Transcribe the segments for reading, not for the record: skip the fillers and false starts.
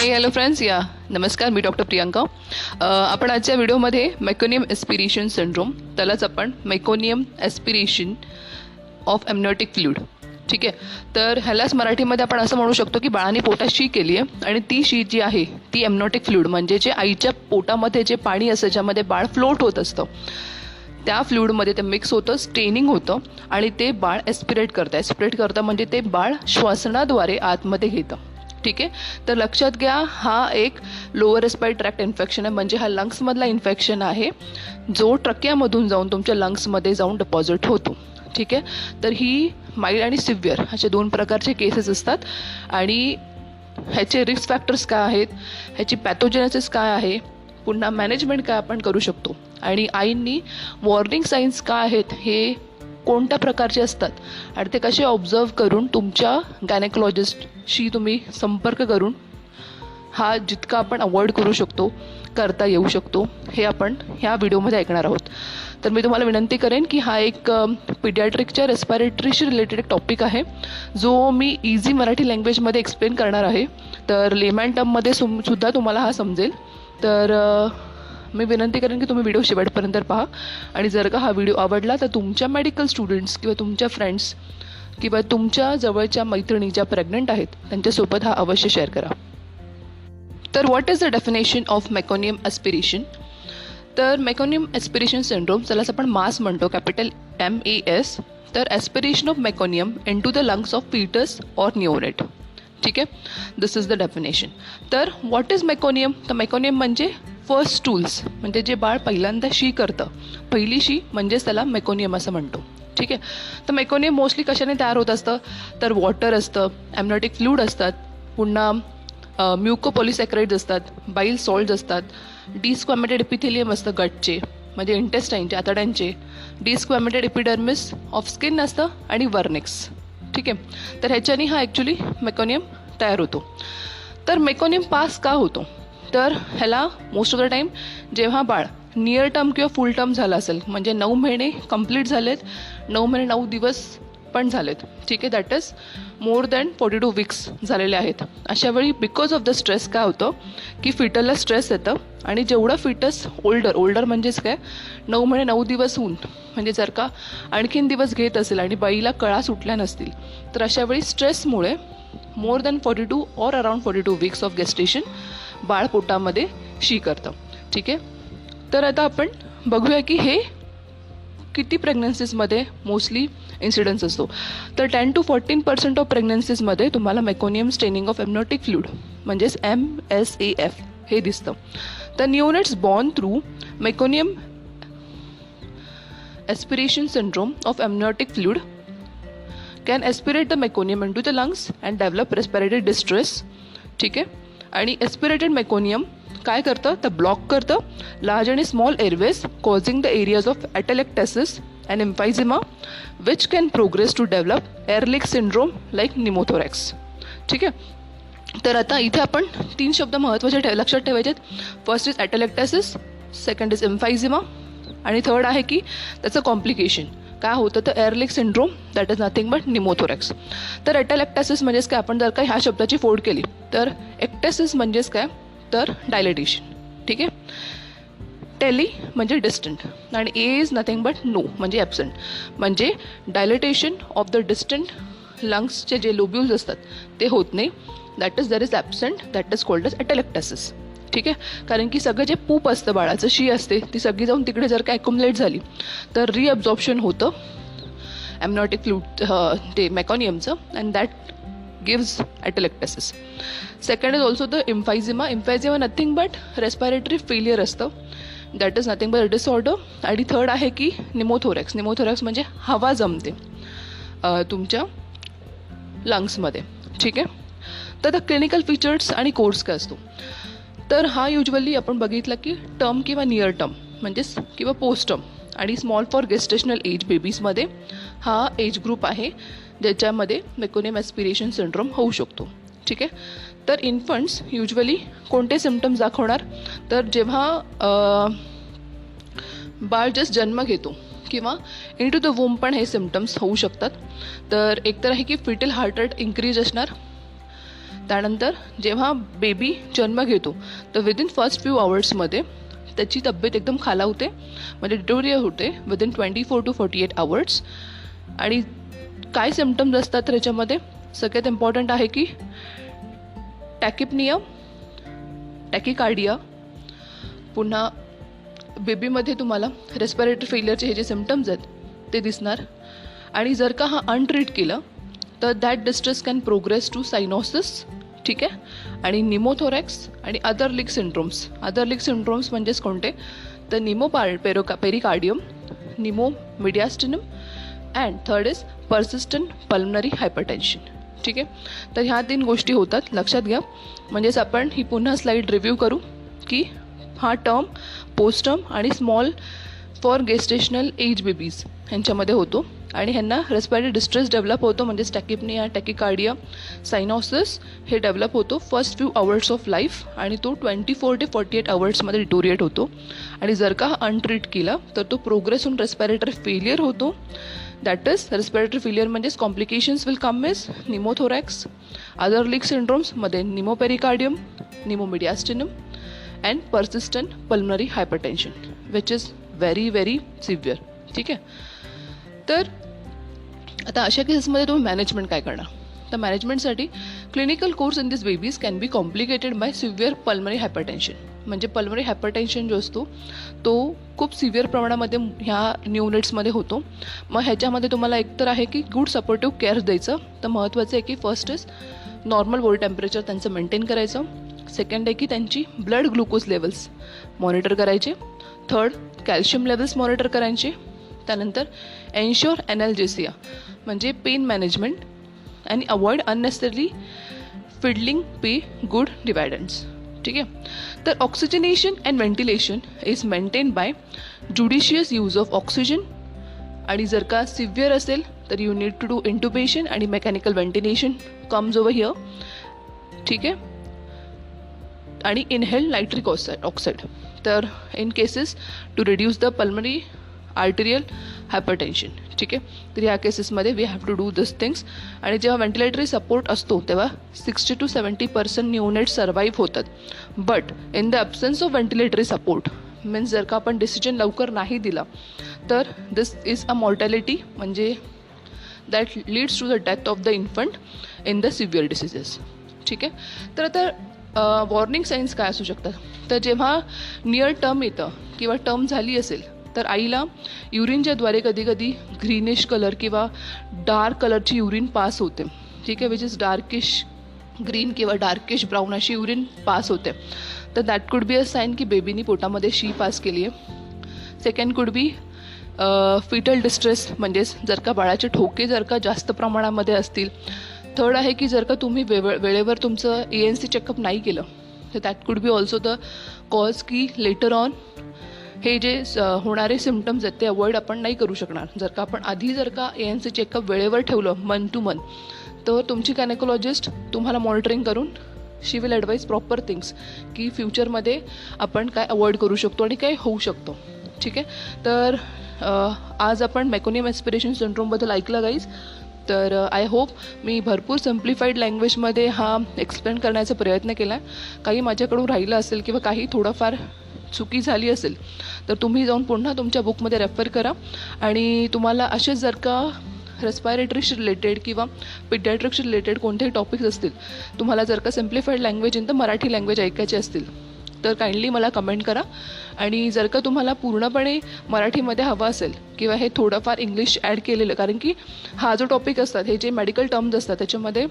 Hello friends, नमस्कार. मी doctor Priyanka. आपण आजच्या व्हिडिओमध्ये मेकोनियम एस्पिरेशन सिंड्रोम, त्यालाच आपण meconium aspiration of amniotic fluid, ठीक आहे. तर ह्यालाच मराठीमध्ये आपण असं म्हणू शकतो की बाळाने पोटात शी केली आहे आणि ती शी जी आहे ती एम्नियोटिक फ्लूइड म्हणजे जे आईच्या पोटामध्ये जे पाणी असतं ज्यामध्ये बाळ फ्लोट होत असतं त्या फ्लूइडमध्ये ते मिक्स होतं, स्टेनिंग होतं आणि ते बाळ एस्पिरेट करतं म्हणजे ते बाळ श्वसनाद्वारे आतमध्ये घेतं, ठीक आहे. तर लक्षात घ्या, हा एक लोअर रेस्पिरेटरी ट्रॅक्ट इन्फेक्शन आहे, म्हणजे हा लंग्समधला इन्फेक्शन आहे जो ट्रक्यामधून जाऊन तुमच्या लंग्समध्ये जाऊन डिपॉझिट होतो, ठीक आहे. तर ही माइल्ड आणि सिव्हिअर असे दोन प्रकारचे केसेस असतात आणि ह्याचे रिस्क फॅक्टर्स काय आहेत, ह्याची पॅथोजेनेसिस काय आहे, पुन्हा मॅनेजमेंट काय आपण करू शकतो आणि आईंनी वॉर्निंग साईन्स काय आहेत, हे कोणत्या प्रकारचे असतात आणि ते कसे ऑब्झर्व करून तुमच्या गायनेकोलॉजिस्टशी तुम्ही संपर्क करून हा जितका आपण अवॉइड करू शकतो करता येऊ शकतो हे आपण ह्या व्हिडिओमध्ये ऐकणार आहोत. तर मी तुम्हाला विनंती करेन की हा एक पिडियाट्रिकच्या रेस्पिरेटरीशी रिलेटेड एक टॉपिक आहे जो मी इझी मराठी लँग्वेजमध्ये एक्सप्लेन करणार आहे. तर लेमॅन टर्ममध्ये सुद्धा तुम्हाला हा समजेल. तर मी विनंती करेन की तुम्ही व्हिडिओ शेवटपर्यंत पहा आणि जर का हा व्हिडिओ आवडला तर तुमच्या मेडिकल स्टुडंट्स किंवा तुमच्या फ्रेंड्स किंवा तुमच्या जवळच्या मैत्रिणी ज्या प्रेग्नंट आहेत त्यांच्यासोबत हा अवश्य शेअर करा. तर what is the definition of meconium aspiration? तर मेकोनियम एस्पिरेशन सिंड्रोम ज्यालाच आपण मास म्हणतो, कॅपिटल MAS. तर aspiration of meconium into the lungs of foetus or neonate, ठीक आहे. This is the definition. तर व्हॉट इज मेकोनियम? तर मेकोनियम म्हणजे फर्स्ट स्टूल्स, म्हणजे जे बाळ पहिल्यांदा शी करतं, पहिली शी म्हणजेच त्याला मेकोनियम असं म्हणतो, ठीक आहे. तर मेकोनियम मोस्टली कशाने तयार होत असतं? तर वॉटर असतं, एम्नियोटिक फ्लूइड असतात, पुन्हा म्युकोपॉलिसॅकराइड्स असतात, बाईल सॉल्ट्स असतात, डिस्क्वॅमेटेड एपिथेलियम असतं गटचे म्हणजे इंटेस्टाईनचे आतड्यांचे, डिस्क्वॅमेटेड एपिडर्मिस ऑफ स्किन असतं आणि वर्निक्स, ठीक आहे. तर ह्याच्याने हा ॲक्च्युली मेकोनियम तयार होतो. तर मेकोनियम पास का होतो? तर ह्याला मोस्ट ऑफ द टाईम जेव्हा बाळ नियर टर्म किंवा फुल टर्म झालं असेल, म्हणजे 9 महिने कंप्लीट झालेत, 9 महिने 9 दिवस पण झालेत, ठीक आहे, that is more than 42 weeks झालेले आहेत. अशावेळी बिकॉज ऑफ द स्ट्रेस काय होतं की फिटलला स्ट्रेस येतं आणि जेवढं फिटस ओल्डर म्हणजेच काय 9 महिने 9 दिवस होऊन म्हणजे जर का आणखीन दिवस घेत असेल आणि बाईला कळा सुटल्या नसतील तर अशावेळी स्ट्रेसमुळे more than 42 or around 42 weeks of gestation बाळ पोटामध्ये शी करतं, ठीक आहे. तर आता आपण बघूया की हे किती प्रेग्नन्सीजमध्ये मोस्टली इन्सिडन्स असतो. तर 10 to 14% ऑफ प्रेग्नन्सीजमध्ये तुम्हाला meconium staining of amniotic fluid म्हणजेच MSAF हे दिसतं. तर neonates born through meconium aspiration syndrome of amniotic fluid can aspirate the meconium into the lungs and develop respiratory distress, ठीक आहे. आणि एस्पिरेटेड मेकोनियम काय करतं तर ब्लॉक करतं लार्ज आणि small airways causing the areas of ॲटेलेक्टेसिस and एम्फायझिमा which can progress to develop एअरलिक syndrome like निमोथोरॅक्स, ठीक आहे. तर आता इथे आपण 3 शब्द महत्त्वाचे लक्षात ठेवायचे आहेत. फर्स्ट इज ॲटेलेक्टेसिस, सेकंड इज एम्फायझिमा आणि थर्ड आहे की त्याचं कॉम्प्लिकेशन काय होतं तर एअरलिक syndrome that is nothing but निमोथोरॅक्स. तर ॲटेलेक्टेसिस म्हणजेच काय, आपण जर का ह्या शब्दाची फोड केली तर एक्टेसिस म्हणजेच काय तर डायलेटेशन, ठीक आहे. टेली म्हणजे डिस्टंट आणि ए इज नथिंग बट नो म्हणजे ॲब्सेंट, म्हणजे डायलेटेशन ऑफ द डिस्टंट लंग्सचे जे लोब्युल्स असतात ते होत नाही, that is that is absent, that is called age ॲटेलेक्टेसिस, ठीक आहे. कारण की सगळं जे पूप असतं बाळाचं शी असते ती सगळी जाऊन तिकडे जर का ॲक्युमुलेट झाली तर रिअब्झॉर्प्शन होतं एम्नियोटिक फ्लूइड ते मेकोनियमचं and that gives ॲटेलेक्टेसिस. Second is also the एम्फायझिमा. एम्फायझिमा nothing but respiratory failure असतं, that is nothing but disorder. आणि थर्ड आहे की निमोथोरॅक्स. निमोथोरॅक्स म्हणजे हवा जमते तुमच्या लंग्समध्ये, ठीक आहे. तर द क्लिनिकल फीचर्स आणि कोर्स काय असतो तर हा युजली आपण बघितलं की टर्म किंवा नियर टर्म म्हणजेच किंवा पोस्ट टर्म आणि स्मॉल फॉर गेस्टेशनल एज बेबीजमध्ये हा एज ग्रुप आहे ज्याच्यामध्ये मेकोनियम एस्पिरेशन सिंड्रोम होऊ शकतो, ठीक आहे. तर इन्फंट्स युजली कोणते सिम्पटम्स दाखवणार तर जेव्हा बाळ जस्ट जन्म घेतो किंवा इन टू द वूम पण हे सिम्पटम्स होऊ शकतात. तर एकतर आहे की फिटल हार्ट रेट इन्क्रीज असणार, त्यानंतर जेव्हा बेबी जन्म घेतो तर विदिन फर्स्ट फ्यू आवर्समध्ये त्याची तब्येत एकदम खालावते, म्हणजे डिटोरिया होते विदिन 24 to 48 आवर्स. आणि काय सिम्पटम्स असतात तर याच्यामध्ये सगळ्यात इम्पॉर्टंट आहे की टॅकिपनिया, टॅकिकार्डिया, पुन्हा बेबीमध्ये तुम्हाला रेस्पिरेटरी फेलियरचे हे जे सिम्पटम्स आहेत ते दिसणार. आणि जर का हा अनट्रीट केलं तर that distress can progress to cyanosis, ठीक आहे. आणि निमोथोरॅक्स आणि other leak syndromes. Other leak syndromes म्हणजेच कोणते तर पेरिकार्डियम, निमो मिडियास्टिनम and third is persistent pulmonary hypertension, ठीक आहे. तर ह्या 3 गोष्टी होतात, लक्षात घ्या. म्हणजेच आपण ही पुन्हा स्लाईड रिव्ह्यू करू की हा टर्म, पोस्ट टर्म आणि small for gestational age babies ह्यांच्यामध्ये होतो. आणि ह्यांना रेस्पिरेटरी डिस्ट्रेस डेव्हलप होतो, म्हणजे टॅकिपनिया, टॅकिकार्डिया, सायनोसिस हे डेव्हलप होतो first few hours of life आणि तो 24 to 48 आवर्समध्ये डिटोरिएट होतो. आणि जर का अनट्रीट केला तर तो प्रोग्रेस होऊन रेस्पिरेटरी फेलियर होतो. दॅट इज रेस्पिरेटरी फेलियर म्हणजेच complications will come is निमोथोरॅक्स, other leak सिंड्रोम्समध्ये निमोपेरिकार्डियम, निमोमिडियास्टिनम and persistent pulmonary hypertension which is very very severe, ठीक आहे. तर आता अशा केसेसमध्ये तुम्ही मॅनेजमेंट काय करणार तर मॅनेजमेंटसाठी clinical course in this babies can be complicated bye severe pulmonary hypertension. म्हणजे पल्मनरी हायपरटेन्शन जो असतो तो खूप सिव्हिअर प्रमाणामध्ये ह्या न्यूनेट्समध्ये होतो. मग ह्याच्यामध्ये तुम्हाला एकतर आहे की गुड सपोर्टिव्ह केअर द्यायचं. तर महत्त्वाचं आहे की first is normal body temperature त्यांचं मेंटेन करायचं. सेकंड आहे की त्यांची ब्लड ग्लुकोज लेवल्स मॉनिटर करायचे. थर्ड कॅल्शियम लेवल्स मॉनिटर करायचे. त्यानंतर एन्श्योर ॲनॅल्जेसिया म्हणजे पेन मॅनेजमेंट आणि अवॉइड अननेसेसरी फिडलिंग पे गुड डिवायडन्स, ठीक आहे. तर oxygenation and ventilation is maintain by ज्युडिशियस use of oxygen. आणि जर का सिव्हिअर असेल तर यू नीड टू डू इंट्युबेशन आणि mechanical ventilation comes over here, ठीक आहे. आणि इनहेल नायट्रिक ऑक्साईड. तर in cases to reduce the pulmonary arterial hypertension, ठीक आहे. तर ह्या केसेसमध्ये we have to do this things. आणि जेव्हा व्हेंटिलेटरी सपोर्ट असतो तेव्हा 60 to 70% न्यूनेट्स सर्वाईव्ह होतात. But in the ॲब्सन्स of व्हेंटिलेटरी support means जर का आपण डिसिजन लवकर नाही दिला तर दिस इज अ मॉर्टॅलिटी, म्हणजे that leads to the death of the infant in the severe diseases, ठीक आहे. तर आता वॉर्निंग साईन्स काय असू शकतात तर जेव्हा नियर टर्म येतं किंवा टर्म झाली असेल तर आईला युरिनच्याद्वारे कधी कधी ग्रीनिश कलर किंवा डार्क कलरची युरिन पास होते, ठीक आहे. विच इज डार्किश ग्रीन किंवा डार्किश ब्राऊन अशी युरिन पास होते. तर that could be a sine की बेबीनी पोटामध्ये शी पास केली आहे. Second could be foetal distress, म्हणजेच जर का बाळाचे ठोके जर का जास्त प्रमाणामध्ये असतील. थर्ड आहे की जर का तुम्ही वेळेवर तुमचं ANC चेकअप नाही केलं तर that could be also the cause की लेटर ऑन हे जे होणारे सिम्पटम्स आहेत ते अवॉइड आपण नाही करू शकणार. जर का आपण आधी जर का ANC चेकअप वेळेवर ठेवलं मंथ टू मंथ तर तुमची गायनेकोलॉजिस्ट तुम्हाला मॉनिटरिंग करून शी विल ॲडवाईज प्रॉपर थिंग्स की फ्युचरमध्ये आपण काय अवॉइड करू शकतो आणि काय होऊ शकतो, ठीक आहे. तर आज आपण मेकोनियम एस्पिरेशन सिंड्रोमबद्दल ऐकलं गाईज. तर आय होप मी भरपूर सिम्प्लिफाईड लँग्वेजमध्ये हा एक्सप्लेन करण्याचा प्रयत्न केला आहे. काही माझ्याकडून राहिलं असेल किंवा काही थोडंफार चुकी झाली असेल तर तुम्ही जाऊन पुन्हा तुमच्या बुकमध्ये रेफर करा. आणि तुम्हाला असेच जर का रेस्पिरेटरीशी रिलेटेड किंवा पिडियाट्रिक्सशी रिलेटेड कोणतेही टॉपिक्स असतील, तुम्हाला जर का simplified language in the Marathi language ऐकायचे असतील तर काइंडली मला कमेंट करा. आणि जर का तुम्हाला पूर्णपणे मराठीमध्ये हवं असेल किंवा हे थोडंफार इंग्लिश ॲड केलेलं, कारण की हा जो टॉपिक असतात हे जे मेडिकल टर्म्स असतात त्याच्यामध्ये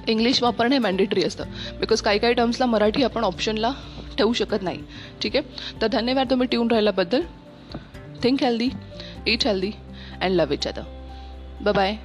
इंग्लिश वापरणे मॅन्डेटरी असतं. बिकॉज काही काही टर्म्सला मराठी आपण ऑप्शनला ठेवू शकत नाही, ठीक आहे. तर धन्यवाद तुम्ही ट्यून राहिल्याबद्दल. Think healthy, eat healthy and love each other. Bye bye.